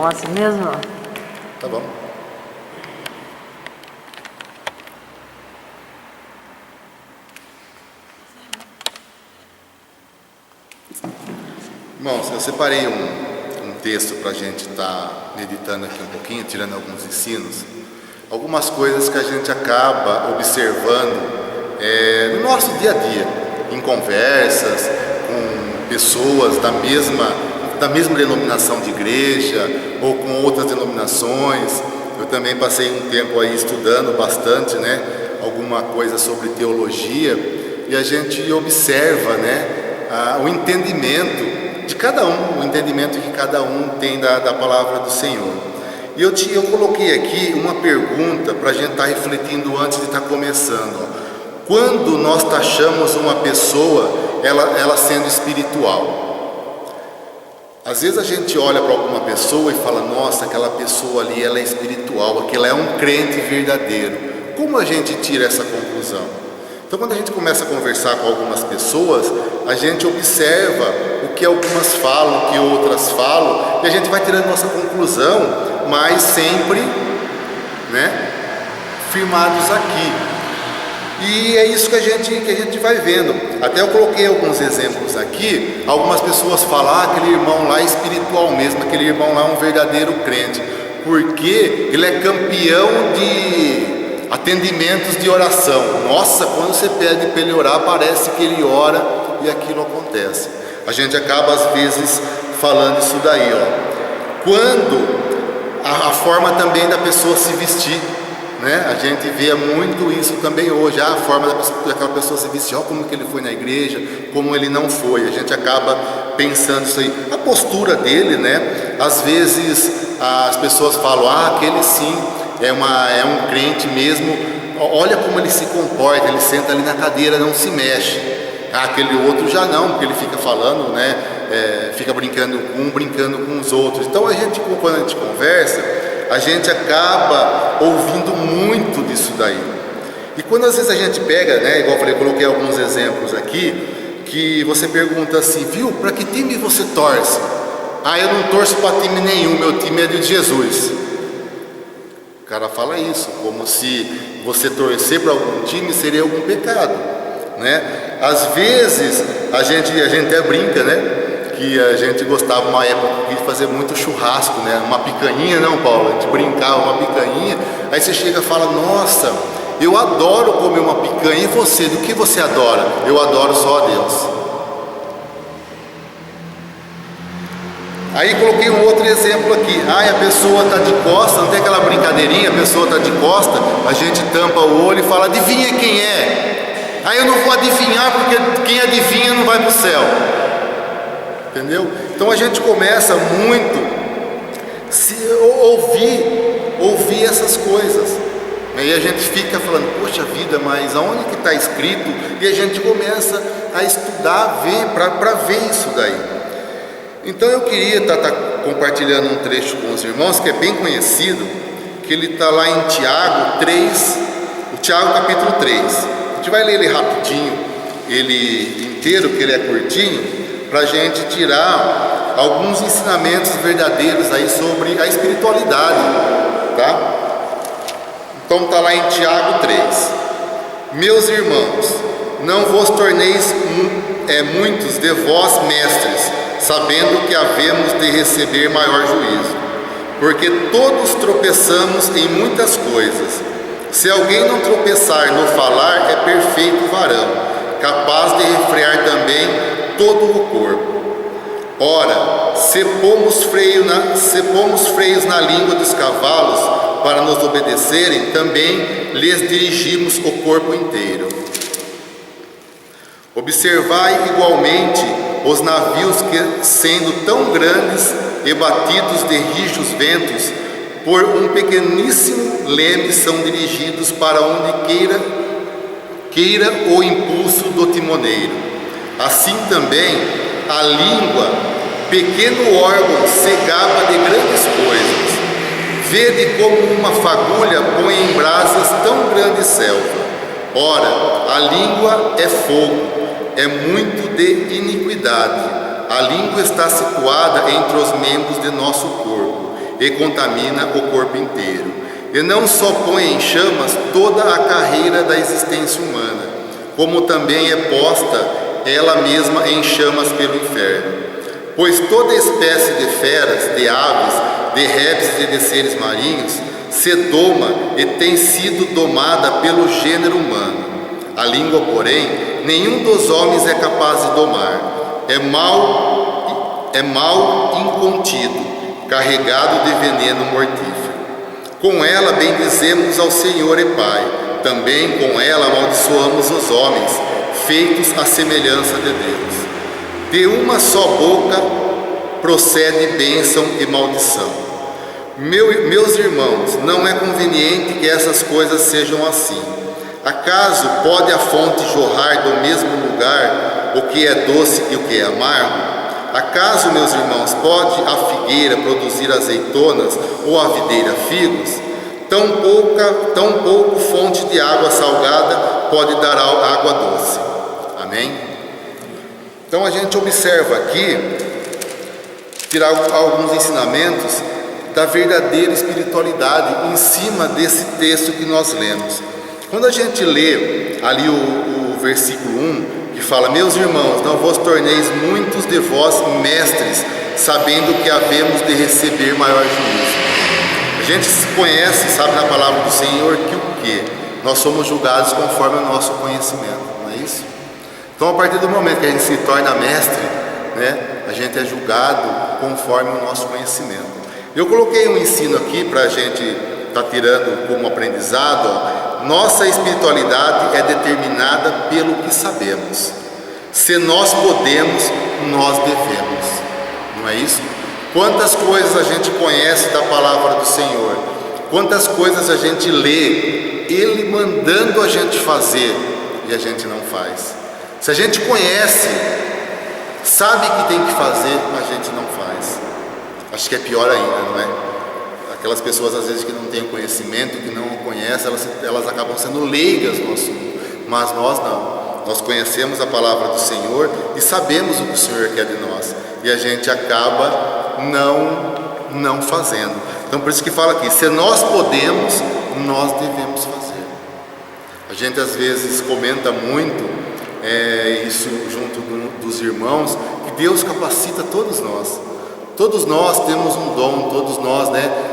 assim mesmo? Tá bom. Irmãos, eu separei um texto para a gente estar meditando aqui um pouquinho, tirando alguns ensinos. Algumas coisas que a gente acaba observando no nosso dia a dia, em conversas com pessoas da mesma denominação de igreja ou com outras denominações. Eu também passei um tempo aí estudando bastante, né, alguma coisa sobre teologia, e a gente observa, né, o entendimento de cada um, o entendimento que cada um tem da palavra do Senhor. E eu coloquei aqui uma pergunta para a gente estar refletindo antes de estar começando. Quando nós taxamos uma pessoa, ela sendo espiritual? Às vezes a gente olha para alguma pessoa e fala, nossa, aquela pessoa ali, ela é espiritual, aquela é um crente verdadeiro. Como a gente tira essa conclusão? Então, quando a gente começa a conversar com algumas pessoas, a gente observa o que algumas falam, o que outras falam, e a gente vai tirando nossa conclusão, mas sempre, né, firmados aqui. E é isso que a gente vai vendo. Até eu coloquei alguns exemplos aqui. Algumas pessoas falam, aquele irmão lá é espiritual mesmo, aquele irmão lá é um verdadeiro crente, porque ele é campeão de atendimentos de oração. Nossa, quando você pede para ele orar, parece que ele ora e aquilo acontece. A gente acaba às vezes falando isso daí, Quando a forma também da pessoa se vestir, né? A gente vê muito isso também hoje, a forma daquela pessoa se vestir, como que ele foi na igreja, como ele não foi. A gente acaba pensando isso aí. A postura dele, né? Às vezes as pessoas falam, aquele sim é um crente mesmo, olha como ele se comporta, ele senta ali na cadeira, não se mexe. Aquele outro já não, porque ele fica falando, né? Fica brincando com os outros. Então quando a gente conversa, a gente acaba ouvindo muito disso daí. E quando às vezes a gente pega, né, igual eu falei, coloquei alguns exemplos aqui, que você pergunta assim, viu, para que time você torce? Eu não torço para time nenhum, meu time é de Jesus. O cara fala isso, como se você torcer para algum time seria algum pecado, né? Às vezes a gente até brinca, né, que a gente gostava uma época de fazer muito churrasco, né? Uma picanha, não, Paulo? A gente brincava, uma picanha. Aí você chega e fala, nossa, eu adoro comer uma picanha. E você, do que você adora? Eu adoro só a Deus. Aí coloquei um outro exemplo aqui. A pessoa está de costa, não tem aquela brincadeirinha, a pessoa está de costa, a gente tampa o olho e fala, adivinha quem é? Eu não vou adivinhar, porque quem adivinha não vai para o céu. Entendeu? Então a gente começa muito a ouvir essas coisas, e a gente fica falando, poxa vida, mas aonde que está escrito? E a gente começa a estudar, para ver isso daí. Então eu queria estar compartilhando um trecho com os irmãos, que é bem conhecido, que ele está lá em Tiago 3, o Tiago capítulo 3. A gente vai ler ele rapidinho, ele inteiro, que ele é curtinho, para a gente tirar alguns ensinamentos verdadeiros aí sobre a espiritualidade, tá? Então está lá em Tiago 3. Meus irmãos, não vos torneis muitos de vós mestres, sabendo que havemos de receber maior juízo, porque todos tropeçamos em muitas coisas. Se alguém não tropeçar no falar, é perfeito varão, capaz de refrear também todo o corpo. Ora, se pomos freios na língua dos cavalos para nos obedecerem, também lhes dirigimos o corpo inteiro. Observai igualmente os navios que, sendo tão grandes e batidos de rijos ventos, por um pequeníssimo leme são dirigidos para onde queira o impulso do timoneiro. Assim também a língua, pequeno órgão, se gaba de grandes coisas. Vede como uma fagulha põe em brasas tão grande selva. Ora, a língua é fogo, é muito de iniquidade. A língua está situada entre os membros de nosso corpo e contamina o corpo inteiro. E não só põe em chamas toda a carreira da existência humana, como também é posta ela mesma em chamas pelo inferno. Pois toda espécie de feras, de aves, de répteis e de seres marinhos se doma e tem sido domada pelo gênero humano. A língua, porém, nenhum dos homens é capaz de domar. É mal incontido, carregado de veneno mortífero. Com ela bendizemos ao Senhor e Pai. Também com ela amaldiçoamos os homens, feitos à semelhança de Deus. De uma só boca procede bênção e maldição. Meus irmãos, não é conveniente que essas coisas sejam assim. Acaso pode a fonte jorrar do mesmo lugar o que é doce e o que é amargo? Acaso, meus irmãos, pode a figueira produzir azeitonas ou a videira figos? Tão pouco fonte de água salgada pode dar água doce. Amém? Então a gente observa aqui, tirar alguns ensinamentos da verdadeira espiritualidade em cima desse texto que nós lemos. Quando a gente lê ali o versículo 1, que fala: meus irmãos, não vos torneis muitos de vós mestres, sabendo que havemos de receber maior juízo. A gente conhece, sabe na palavra do Senhor que o quê? Nós somos julgados conforme o nosso conhecimento, não é isso? Então, a partir do momento que a gente se torna mestre, né, a gente é julgado conforme o nosso conhecimento. Eu coloquei um ensino aqui para a gente estar tirando como aprendizado. Ó. Nossa espiritualidade é determinada pelo que sabemos. Se nós podemos, nós devemos. Não é isso? Quantas coisas a gente conhece da palavra do Senhor? Quantas coisas a gente lê, Ele mandando a gente fazer e a gente não faz? Se a gente conhece, sabe que tem que fazer, a gente não faz. Acho que é pior ainda, não é? Aquelas pessoas às vezes que não têm conhecimento, que não conhecem, elas acabam sendo leigas no assunto. Mas nós não. Nós conhecemos a palavra do Senhor e sabemos o que o Senhor quer de nós. E a gente acaba não fazendo. Então por isso que fala aqui, se nós podemos, nós devemos fazer. A gente às vezes comenta muito isso junto dos irmãos, que Deus capacita todos nós. Todos nós temos um dom, todos nós,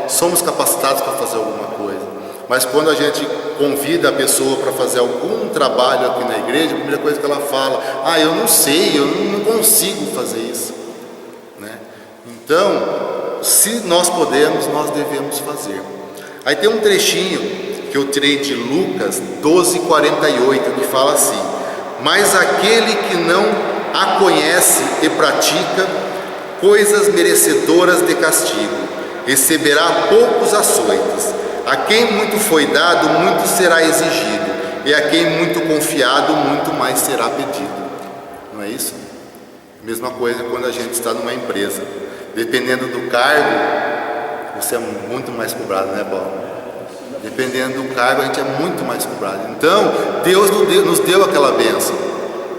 somos capacitados para fazer alguma coisa. Mas quando a gente convida a pessoa para fazer algum trabalho aqui na igreja, a primeira coisa que ela fala: eu não sei, eu não consigo fazer isso, né? Então, se nós podemos, nós devemos fazer. Aí tem um trechinho que eu tirei de Lucas 12:48, que fala assim: mas aquele que não a conhece e pratica coisas merecedoras de castigo, receberá poucos açoites. A quem muito foi dado, muito será exigido, e a quem muito confiado, muito mais será pedido. Não é isso? Mesma coisa quando a gente está numa empresa. Dependendo do cargo, você é muito mais cobrado, né, Paulo? Dependendo do cargo, a gente é muito mais cobrado. Então, Deus nos deu aquela bênção.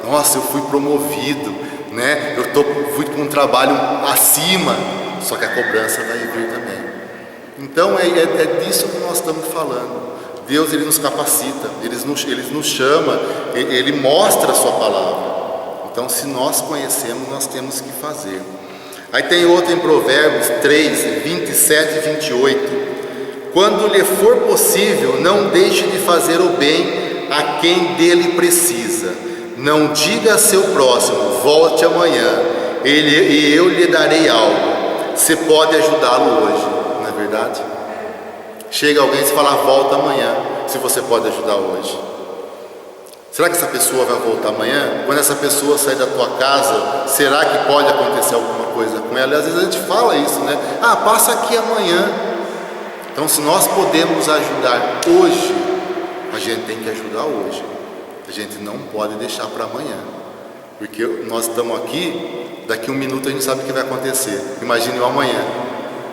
Nossa, eu fui promovido, né? Fui com um trabalho acima, só que a cobrança vai vir também. Então, é disso que nós estamos falando. Deus, Ele nos capacita, Ele nos chama, Ele mostra a sua palavra. Então, se nós conhecemos, nós temos que fazer. Aí tem outro em Provérbios 3, 27 e 28. Quando lhe for possível, não deixe de fazer o bem a quem dele precisa. Não diga a seu próximo: volte amanhã, e eu lhe darei algo. Você pode ajudá-lo hoje, não é verdade? Chega alguém e fala: volta amanhã, se você pode ajudar hoje. Será que essa pessoa vai voltar amanhã? Quando essa pessoa sair da tua casa, será que pode acontecer alguma coisa com ela? E às vezes a gente fala isso, né? Passa aqui amanhã. Então, se nós podemos ajudar hoje, a gente tem que ajudar hoje. A gente não pode deixar para amanhã, porque nós estamos aqui, daqui 1 minuto a gente sabe o que vai acontecer. Imagine o amanhã,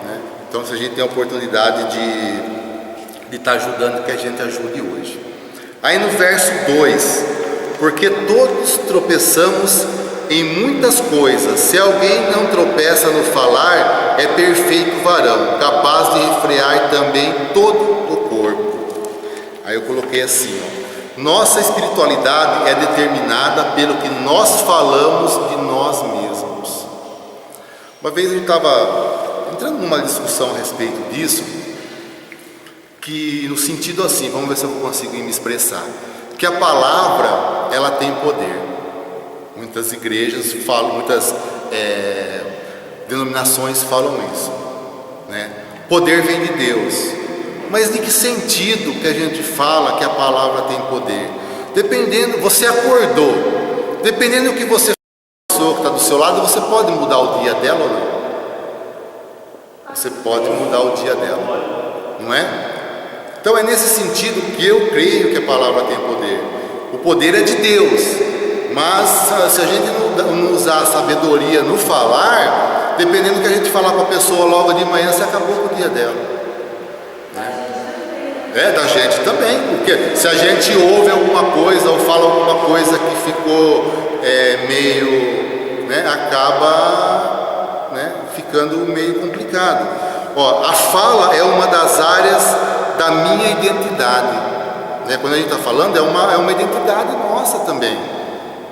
né? Então, se a gente tem a oportunidade de estar ajudando, que a gente ajude hoje. Aí no verso 2: porque todos tropeçamos em muitas coisas. Se alguém não tropeça no falar, é perfeito varão, capaz de refrear também todo o corpo. Aí eu coloquei assim, ó: nossa espiritualidade é determinada pelo que nós falamos de nós mesmos. Uma vez a gente estava entrando numa discussão a respeito disso, que no sentido assim, vamos ver se eu consigo me expressar, que a palavra, ela tem poder. Muitas igrejas falam, muitas denominações falam isso, né? Poder vem de Deus. Mas de que sentido que a gente fala que a palavra tem poder? Dependendo, você acordou, dependendo do que você faz, a pessoa que está do seu lado, você pode mudar o dia dela ou não? Você pode mudar o dia dela, não é? Então é nesse sentido que eu creio que a palavra tem poder. O poder é de Deus, mas se a gente não usar a sabedoria no falar, dependendo do que a gente falar para a pessoa logo de manhã, você acabou com o dia dela. É, da gente também, porque se a gente ouve alguma coisa ou fala alguma coisa que ficou meio, né, acaba, né, ficando meio complicado. Ó, a fala é uma das áreas da minha identidade, né? Quando a gente está falando, é uma identidade nossa também,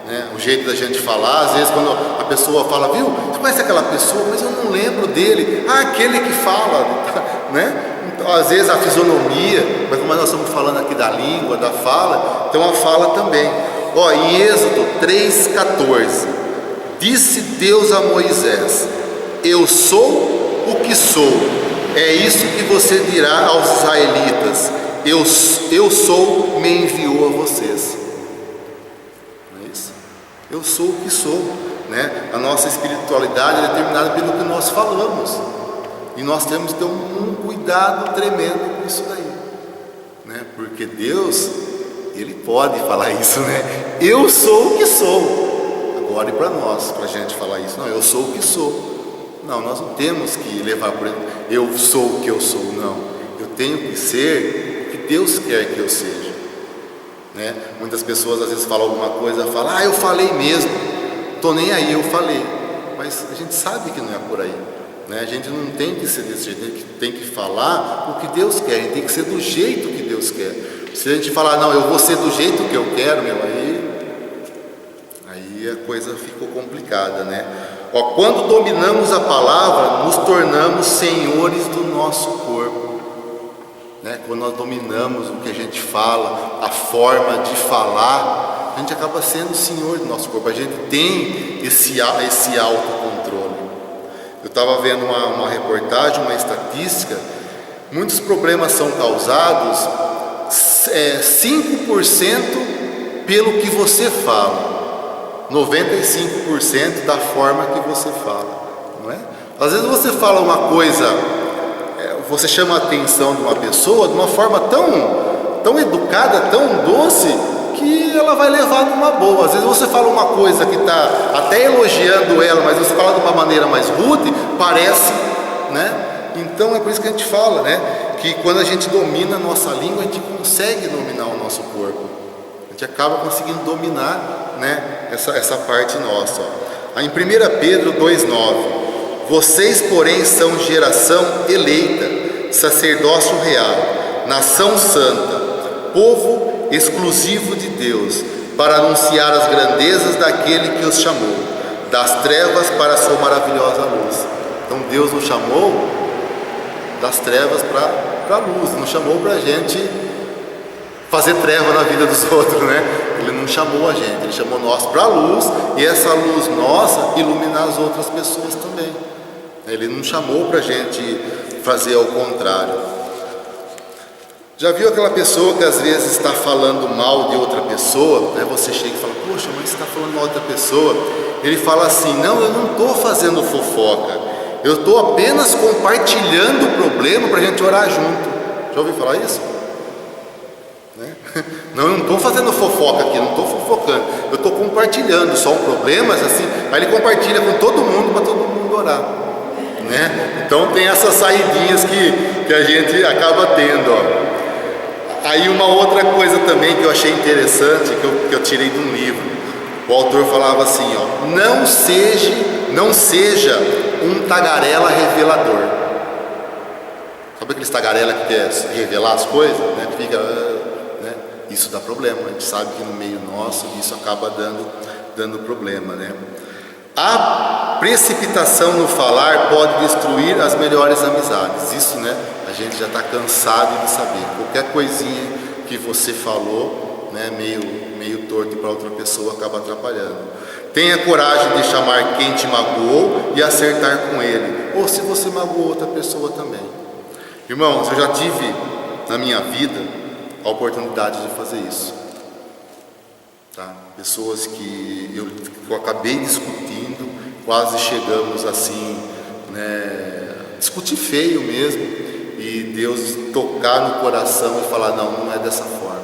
né? O jeito da gente falar, às vezes quando a pessoa fala, viu, você conhece aquela pessoa, mas eu não lembro dele. Ah, aquele que fala, né? Então, às vezes a fisionomia, mas como nós estamos falando aqui da língua, da fala, então a fala também. Ó, em Êxodo 3,14, disse Deus a Moisés: eu sou o que sou. É isso que você dirá aos israelitas: eu sou, me enviou a vocês. Não é isso? Eu sou o que sou, né? A nossa espiritualidade é determinada pelo que nós falamos, e nós temos que ter um cuidado tremendo com isso daí, né? Porque Deus, Ele pode falar isso, né? Eu sou o que sou. Agora e para nós, para a gente falar isso, não, eu sou o que sou. Não, nós não temos que levar por eu sou o que eu sou, não. Eu tenho que ser o que Deus quer que eu seja, né? Muitas pessoas às vezes falam alguma coisa, falam, eu falei mesmo, tô nem aí, eu falei. Mas a gente sabe que não é por aí, né? A gente não tem que ser desse jeito, a gente tem que falar o que Deus quer, a gente tem que ser do jeito que Deus quer. Se a gente falar, não, eu vou ser do jeito que eu quero, aí a coisa ficou complicada, né? Ó, quando dominamos a palavra, nos tornamos senhores do nosso corpo, né? Quando nós dominamos o que a gente fala, a forma de falar, a gente acaba sendo senhor do nosso corpo. A gente tem esse autocontrole. Eu estava vendo uma reportagem, uma estatística. Muitos problemas são causados 5% pelo que você fala, 95% da forma que você fala, não é? Às vezes você fala uma coisa, você chama a atenção de uma pessoa de uma forma tão educada, tão doce, que ela vai levar numa boa. Às vezes você fala uma coisa que está até elogiando ela, mas você fala de uma maneira mais rude, parece, né? Então é por isso que a gente fala, né? Que quando a gente domina a nossa língua, a gente consegue dominar o nosso corpo. A gente acaba conseguindo dominar, né, essa parte nossa. Ó. Em 1 Pedro 2,9: vocês, porém, são geração eleita, sacerdócio real, nação santa, povo exclusivo de Deus, para anunciar as grandezas daquele que os chamou das trevas para a sua maravilhosa luz. Então Deus nos chamou das trevas para a luz, não chamou para a gente fazer treva na vida dos outros, né? Ele não chamou a gente, Ele chamou nós para a luz, e essa luz nossa iluminar as outras pessoas também. Ele não chamou para a gente fazer ao contrário. Já viu aquela pessoa que às vezes está falando mal de outra pessoa, né? Você chega e fala, poxa, mas você está falando mal de outra pessoa. Ele fala assim, não, eu não estou fazendo fofoca, eu estou apenas compartilhando o problema para a gente orar junto. Já ouviu falar isso? Né? Não, eu não estou fazendo fofoca aqui, não estou fofocando, eu estou compartilhando só um problema, assim, aí ele compartilha com todo mundo para todo mundo orar, né? Então tem essas saidinhas que a gente acaba tendo, ó. Aí uma outra coisa também que eu achei interessante, que eu tirei de um livro, o autor falava assim, ó, não seja um tagarela revelador. Sabe aqueles tagarela que quer revelar as coisas, né? Que fica, né? Isso dá problema. A gente sabe que no meio nosso isso acaba dando problema, né? A precipitação no falar pode destruir as melhores amizades. Isso, né? A gente já está cansado de saber. Qualquer coisinha que você falou, né, meio torto para outra pessoa, acaba atrapalhando. Tenha coragem de chamar quem te magoou e acertar com ele, ou se você magoou outra pessoa também. Irmãos, eu já tive na minha vida a oportunidade de fazer isso, tá? Pessoas que eu acabei discutindo, quase chegamos assim, né, discutir feio mesmo, e Deus tocar no coração e falar, não é dessa forma.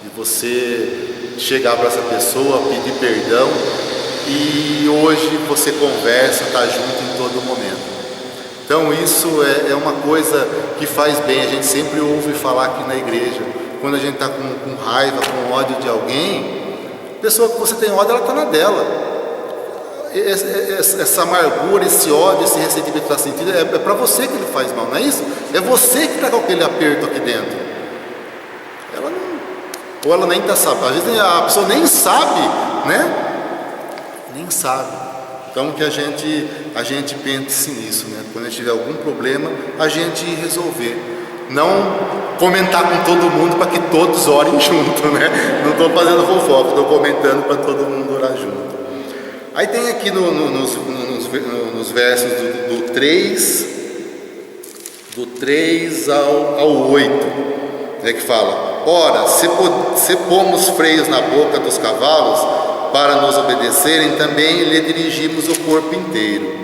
E você chegar para essa pessoa, pedir perdão, e hoje você conversa, está junto em todo momento. Então isso é uma coisa que faz bem. A gente sempre ouve falar aqui na igreja, quando a gente está com raiva, com ódio de alguém, a pessoa que você tem ódio, ela está na dela. Essa amargura, esse ódio, esse ressentimento que está sentindo, é para você que ele faz mal, não é isso? É você que está com aquele aperto aqui dentro. Ela não, ou ela nem está sabendo, às vezes a pessoa nem sabe, né? Nem sabe. Então que a gente pense nisso, né? Quando a gente tiver algum problema, a gente resolver. Não comentar com todo mundo para que todos orem junto, né? Não estou fazendo fofoca, estou comentando para todo mundo orar junto. Aí tem aqui nos versos do 3 ao 8, né, que fala: ora, se pomos freios na boca dos cavalos para nos obedecerem, também lhe dirigimos o corpo inteiro.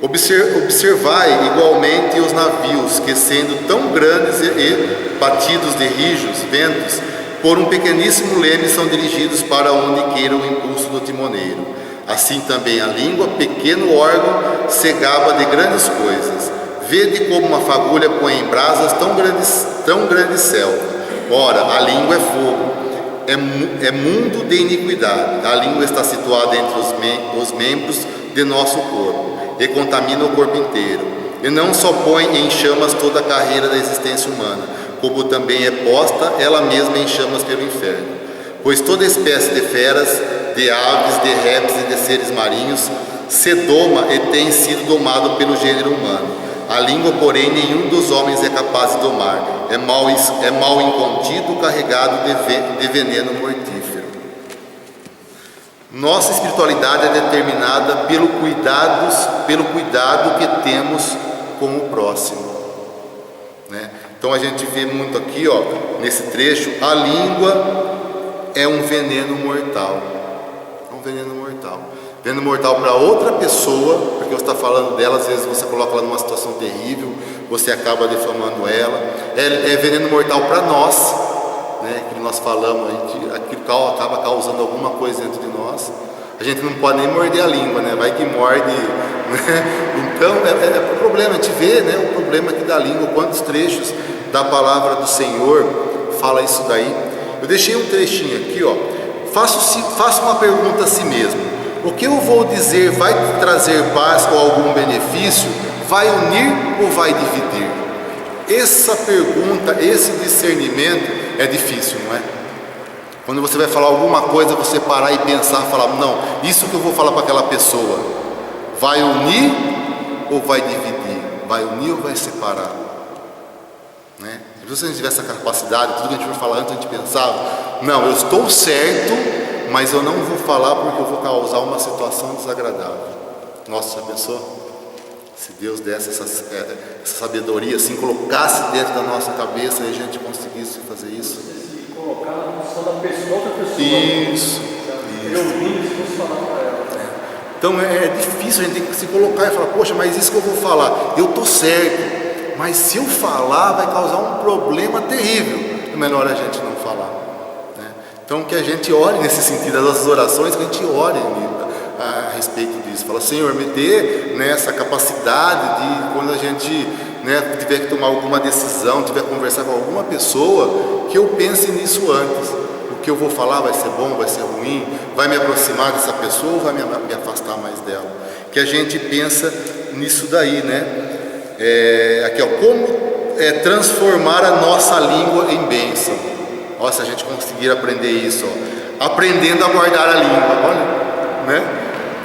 Observai igualmente os navios, que sendo tão grandes e batidos de rijos ventos, por um pequeníssimo leme são dirigidos para onde queira o impulso do timoneiro. Assim também a língua, pequeno órgão, se gaba de grandes coisas. Vede como uma fagulha põe em brasas tão grande céu. Ora, a língua é fogo, é mundo de iniquidade. A língua está situada entre os membros de nosso corpo e contamina o corpo inteiro. E não só põe em chamas toda a carreira da existência humana, como também é posta ela mesma em chamas pelo inferno. Pois toda espécie de feras, de aves, de répteis e de seres marinhos se doma e tem sido domado pelo gênero humano. A língua, porém, nenhum dos homens é capaz de domar. É mal incontido, carregado de veneno mortífero. Nossa espiritualidade é determinada pelo cuidado que temos com o próximo, né? Então a gente vê muito aqui, ó, nesse trecho, a língua é um veneno mortal. É um veneno mortal. Veneno mortal para outra pessoa, porque você está falando dela, às vezes você coloca ela numa situação terrível, você acaba defamando ela. É veneno mortal para nós, né? Que nós falamos, aquilo acaba causando alguma coisa dentro de nós. A gente não pode nem morder a língua, né? Vai que morde, né? Então é o problema, a gente vê, né, o problema aqui da língua, quantos trechos da palavra do Senhor fala isso daí. Eu deixei um trechinho aqui, ó. Faça uma pergunta a si mesmo: o que eu vou dizer vai trazer paz ou algum benefício? Vai unir ou vai dividir? Essa pergunta, esse discernimento é difícil, não é? Quando você vai falar alguma coisa, você parar e pensar, falar, não, isso que eu vou falar para aquela pessoa, vai unir ou vai dividir? Vai unir ou vai separar? Né? Se a gente tivesse essa capacidade, tudo que a gente vai falar antes, a gente pensava, não, eu estou certo, mas eu não vou falar porque eu vou causar uma situação desagradável. Nossa, já pensou? Se Deus desse essa sabedoria, assim, colocasse dentro da nossa cabeça e a gente conseguisse fazer isso. Se colocar na posição da pessoa, outra pessoa. Isso. Eu ouvindo isso, fosse falar para ela. Então é difícil, a gente tem que se colocar e falar, poxa, mas isso que eu vou falar, eu estou certo, mas se eu falar vai causar um problema terrível. É melhor a gente não falar. Então que a gente ore nesse sentido, as nossas orações, que a gente ore a respeito disso. Fala, Senhor, me dê, né, essa capacidade de, quando a gente, né, tiver que tomar alguma decisão, tiver que conversar com alguma pessoa, que eu pense nisso antes. que eu vou falar vai ser bom, vai ser ruim, vai me aproximar dessa pessoa ou vai me afastar mais dela? Que a gente pensa nisso daí, né? Aqui, ó, como transformar a nossa língua em bênção. Ó, se a gente conseguir aprender isso, ó, aprendendo a guardar a língua, olha, né?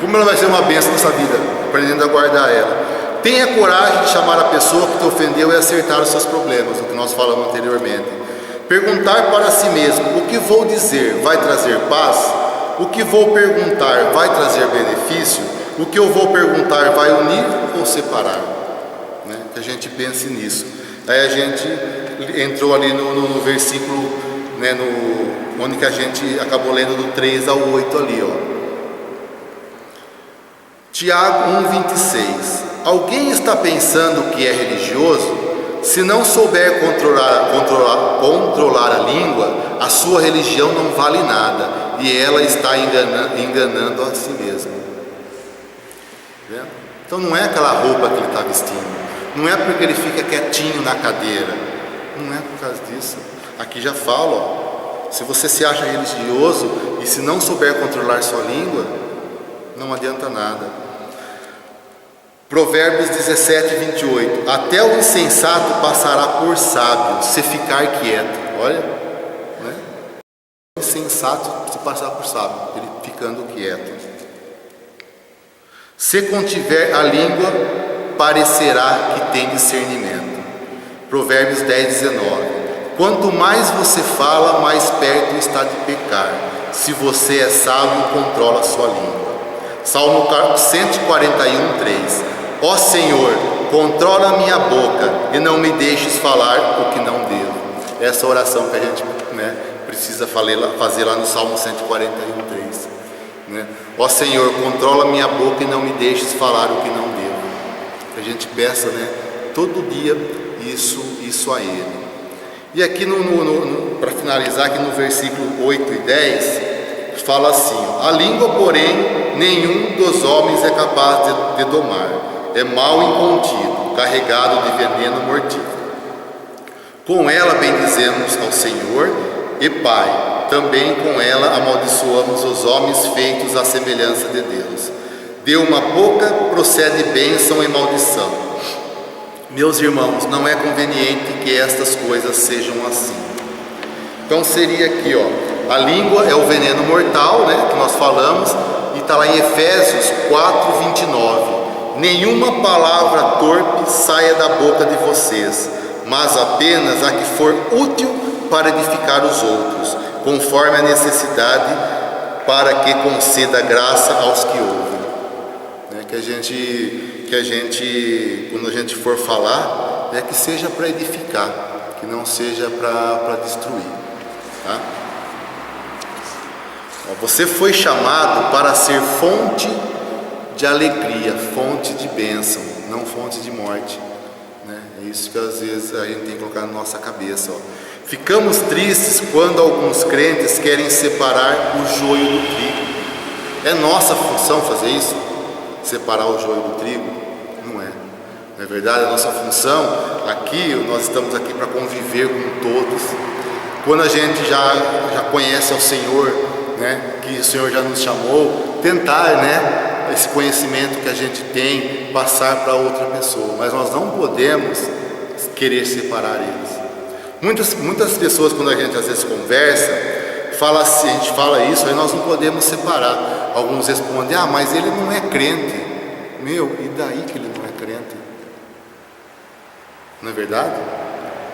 Como ela vai ser uma bênção nessa vida, aprendendo a guardar ela. Tenha coragem de chamar a pessoa que te ofendeu e acertar os seus problemas, o que nós falamos anteriormente. Perguntar para si mesmo: o que vou dizer vai trazer paz? O que vou perguntar vai trazer benefício? O que eu vou perguntar vai unir ou separar? Né? Que a gente pense nisso. Aí a gente entrou ali no versículo, né, onde que a gente acabou lendo do 3 ao 8 ali, ó. Tiago 1,26. Alguém está pensando que é religioso? Se não souber controlar a língua, a sua religião não vale nada e ela está enganando a si mesma. Então não é aquela roupa que ele está vestindo, não é porque ele fica quietinho na cadeira, não é por causa disso. Aqui já fala, ó, se você se acha religioso e se não souber controlar sua língua, não adianta nada. Provérbios 17:28. Até o insensato passará por sábio se ficar quieto. Olha, né? O insensato se passar por sábio, ele ficando quieto. Se contiver a língua, parecerá que tem discernimento. Provérbios 10:19. Quanto mais você fala, mais perto está de pecar. Se você é sábio, controla a sua língua. Salmo 141:3. Ó Senhor, controla a minha boca e não me deixes falar o que não devo. Essa oração que a gente, né, precisa fazer lá no Salmo 141:3. Né? Ó Senhor, controla a minha boca e não me deixes falar o que não devo. Que a gente peça, né, todo dia isso a Ele. E aqui, para finalizar, aqui no versículo 8 e 10, fala assim: a língua, porém, nenhum dos homens é capaz de domar. É mal incontido, carregado de veneno mortífero. Com ela bendizemos ao Senhor e Pai. Também com ela amaldiçoamos os homens feitos à semelhança de Deus. De uma boca procede bênção e maldição. Meus irmãos, não é conveniente que estas coisas sejam assim. Então seria aqui, ó, a língua é o veneno mortal, né, que nós falamos, e está lá em Efésios 4:29. Nenhuma palavra torpe saia da boca de vocês, mas apenas a que for útil para edificar os outros, conforme a necessidade, para que conceda graça aos que ouvem. Que a gente, quando a gente for falar, que seja para edificar, que não seja para destruir. Tá? Você foi chamado para ser fonte de alegria, fonte de bênção, não fonte de morte, né? É isso que às vezes a gente tem que colocar na nossa cabeça, ó. Ficamos tristes quando alguns crentes querem separar o joio do trigo. É nossa função fazer isso? Separar o joio do trigo? Não é. Não é verdade? A nossa função aqui, nós estamos aqui para conviver com todos. Quando a gente já conhece ao Senhor, né, que o Senhor já nos chamou, tentar, né, esse conhecimento que a gente tem, passar para outra pessoa, mas nós não podemos querer separar eles. Muitas pessoas, quando a gente às vezes conversa, fala assim, a gente fala isso, aí nós não podemos separar. Alguns respondem: ah, mas ele não é crente. Meu, e daí que ele não é crente? Não é verdade?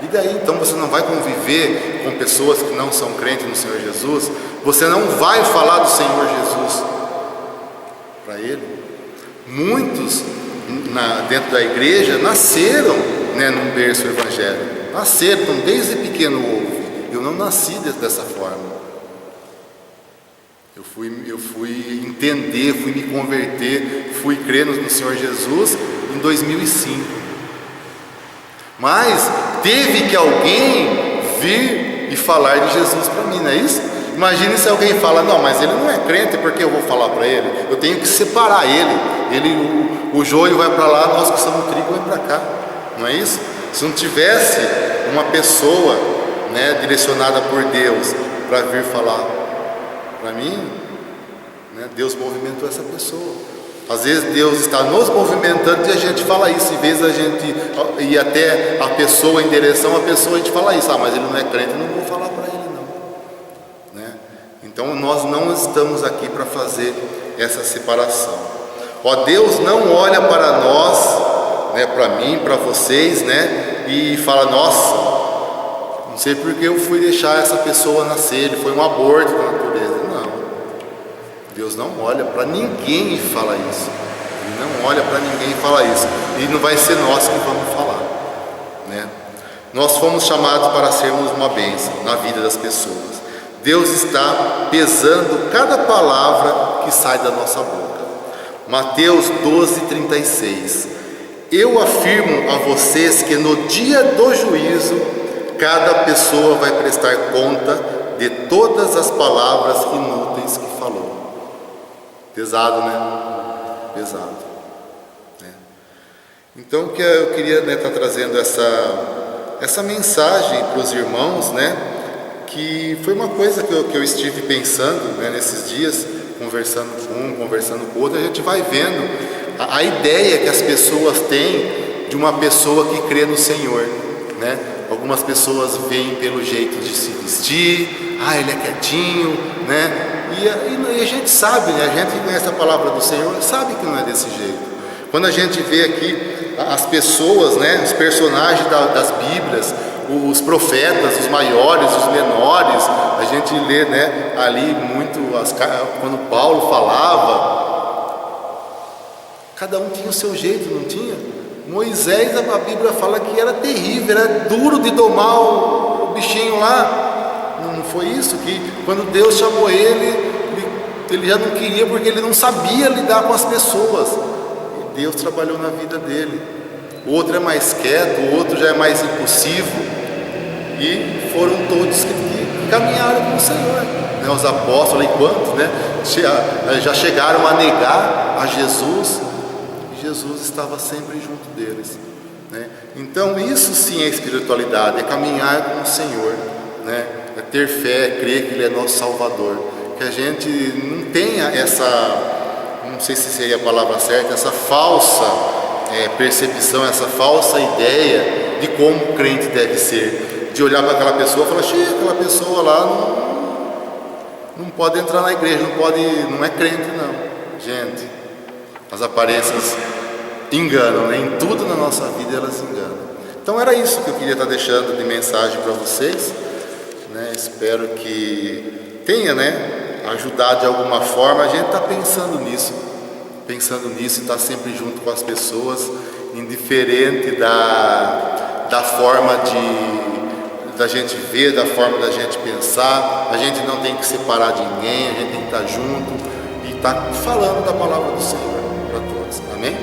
E daí, então você não vai conviver com pessoas que não são crentes no Senhor Jesus? Você não vai falar do Senhor Jesus para ele? Muitos dentro da igreja nasceram, né, num berço evangélico, nasceram, então, desde pequeno ouve. Eu não nasci dessa forma. Eu fui entender, fui me converter, fui crer no Senhor Jesus em 2005. Mas teve que alguém vir e falar de Jesus para mim, não é isso? Imagine se alguém fala: não, mas ele não é crente, porque eu vou falar para ele? Eu tenho que separar o joio vai para lá, nós que somos trigo vai para cá, não é isso? Se não tivesse uma pessoa, né, direcionada por Deus para vir falar para mim, né? Deus movimentou essa pessoa. Às vezes Deus está nos movimentando e a gente fala isso, em vez da gente ir até a pessoa em direção à pessoa, a gente fala isso, mas ele não é crente, eu não vou falar para ele não, né? Então nós não estamos aqui para fazer essa separação. Ó, Deus não olha para nós, né, para mim, para vocês, né, e fala, nossa, não sei porque eu fui deixar essa pessoa nascer, ele foi um aborto da natureza. Não, Deus não olha para ninguém e fala isso. Ele não olha para ninguém e fala isso. E não vai ser nós que vamos falar, né? Nós fomos chamados para sermos uma bênção na vida das pessoas. Deus está pesando cada palavra que sai da nossa boca. Mateus 12:36. Eu afirmo a vocês que no dia do juízo, cada pessoa vai prestar conta de todas as palavras inúteis que falou. Pesado, né? Pesado, né? Então que eu queria, né, estar trazendo essa mensagem para os irmãos, né? Que foi uma coisa que eu estive pensando, né, nesses dias, conversando com um, conversando com o outro. A gente vai vendo a ideia que as pessoas têm de uma pessoa que crê no Senhor, né? Algumas pessoas veem pelo jeito de se vestir, ele é quietinho, né? E a gente sabe, né? A gente que conhece a palavra do Senhor sabe que não é desse jeito. Quando a gente vê aqui as pessoas, né? Os personagens das Bíblias, os profetas, os maiores, os menores, a gente lê, né, ali muito, quando Paulo falava, cada um tinha o seu jeito, não tinha? Moisés, a Bíblia fala que era terrível, era duro de domar o bichinho lá. Não foi isso? Que quando Deus chamou ele já não queria, porque ele não sabia lidar com as pessoas. E Deus trabalhou na vida dele. O outro é mais quieto, o outro já é mais impulsivo. E foram todos que caminharam com o Senhor, né? Os apóstolos, enquanto, né, já chegaram a negar a Jesus, e Jesus estava sempre junto deles, né? Então isso sim é espiritualidade, é caminhar com o Senhor, né? É ter fé, é crer que Ele é nosso Salvador. Que a gente não tenha não sei se seria a palavra certa, essa falsa percepção, essa falsa ideia de como o crente deve ser, de olhar para aquela pessoa e falar, aquela pessoa lá não pode entrar na igreja, não é crente não. Gente, as aparências enganam, né? Em tudo na nossa vida elas enganam. Então era isso que eu queria estar deixando de mensagem para vocês, né? Espero que tenha, né, ajudado de alguma forma. A gente está pensando nisso e está sempre junto com as pessoas, indiferente da forma da gente ver, da forma da gente pensar. A gente não tem que separar de ninguém, a gente tem que estar junto e estar falando da palavra do Senhor para todos, amém?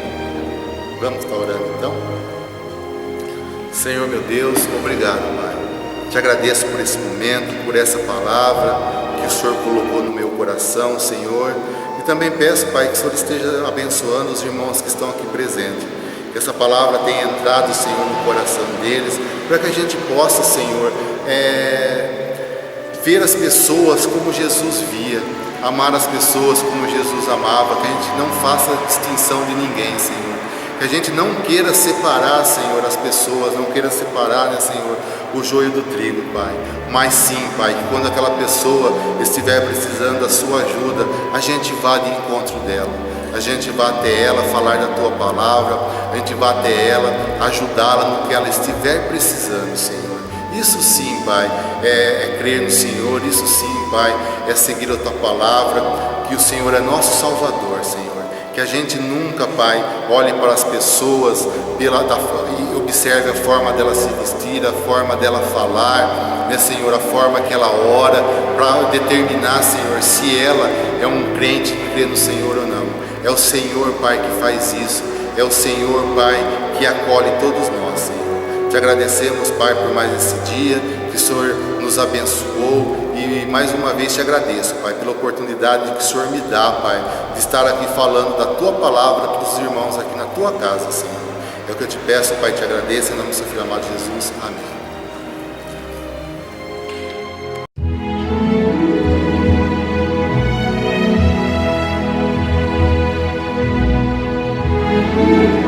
Vamos estar orando então? Senhor meu Deus, obrigado, Pai. Te agradeço por esse momento, por essa palavra que o Senhor colocou no meu coração, Senhor. E também peço, Pai, que o Senhor esteja abençoando os irmãos que estão aqui presentes. Que essa palavra tenha entrado, Senhor, no coração deles, para que a gente possa, Senhor, ver as pessoas como Jesus via, amar as pessoas como Jesus amava, que a gente não faça distinção de ninguém, Senhor. Que a gente não queira separar, Senhor, as pessoas, não queira separar, né, Senhor, o joio do trigo, Pai. Mas sim, Pai, que quando aquela pessoa estiver precisando da sua ajuda, a gente vá de encontro dela. A gente vá até ela falar da Tua palavra, a gente vá até ela, ajudá-la no que ela estiver precisando, Senhor. Isso sim, Pai, é crer no Senhor, isso sim, Pai, é seguir a Tua palavra, que o Senhor é nosso Salvador, Senhor. Que a gente nunca, Pai, olhe para as pessoas e observe a forma dela se vestir, a forma dela falar, né, Senhor, a forma que ela ora, para determinar, Senhor, se ela é um crente que crê no Senhor ou não. É o Senhor, Pai, que faz isso. É o Senhor, Pai, que acolhe todos nós, Senhor. Te agradecemos, Pai, por mais esse dia, que o Senhor nos abençoou. E mais uma vez te agradeço, Pai, pela oportunidade que o Senhor me dá, Pai, de estar aqui falando da Tua palavra para os irmãos aqui na Tua casa, Senhor. É o que eu te peço, Pai, te agradeço, em nome do Seu Filho amado Jesus. Amém. Amém.